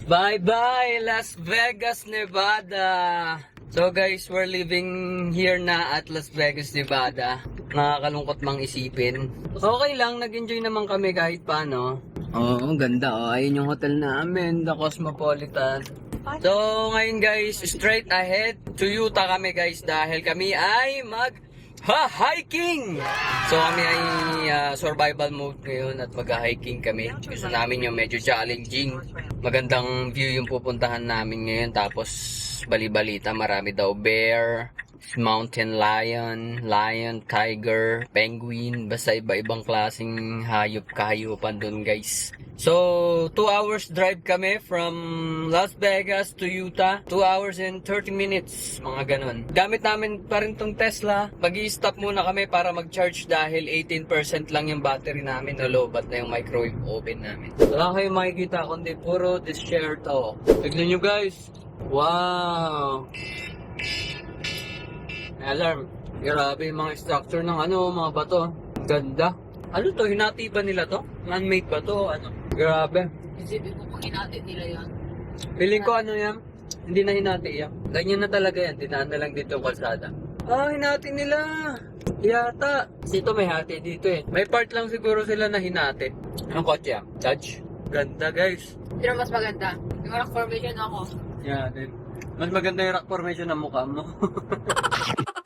Bye-bye, Las Vegas, Nevada! So guys, we're living here na at Las Vegas, Nevada. Nakakalungkot mang isipin. Okay lang, nag-enjoy naman kami kahit paano. Oo, ganda oh. Ayun yung hotel namin, The Cosmopolitan. So ngayon guys, straight ahead to Utah kami guys dahil kami ay hiking! So kami ay survival mode ngayon at mag-hiking kami. Gusto namin yung medyo challenging. Magandang view yung pupuntahan namin ngayon. Tapos bali-balita, marami daw bear, mountain lion, tiger, penguin. Basta iba-ibang klaseng hayop-kahayupan dun guys. So 2 hours drive kami from Las Vegas to Utah. 2 hours and 30 minutes, mga ganun. Gamit namin pa rin tong Tesla. Mag-i-stop muna kami para mag-charge dahil 18% lang yung battery namin. Nalobat na yung microwave oven namin. Wala kayong makikita kundi puro desert to. Tignan nyo guys. Wow! Alarm. Grabe yung mga structure ng mga bato. Ganda. Ano to? Hinati ba nila to? Man-made ba to? Ano? Grabe. Isipin ko kung hinati nila yan. Feeling ko yan? Hindi na hinati yan. Ganyan na talaga yan. Dinaan na lang dito yung kalsada. Hinati nila. Yata. Kasi ito may hati dito eh. May part lang siguro sila na hinati. Anong kotse yan? Judge? Ganda guys. Pero mas maganda. Yung rock formation ako. Yeah, din. Mas maganda yung rock formation ng mukha mo.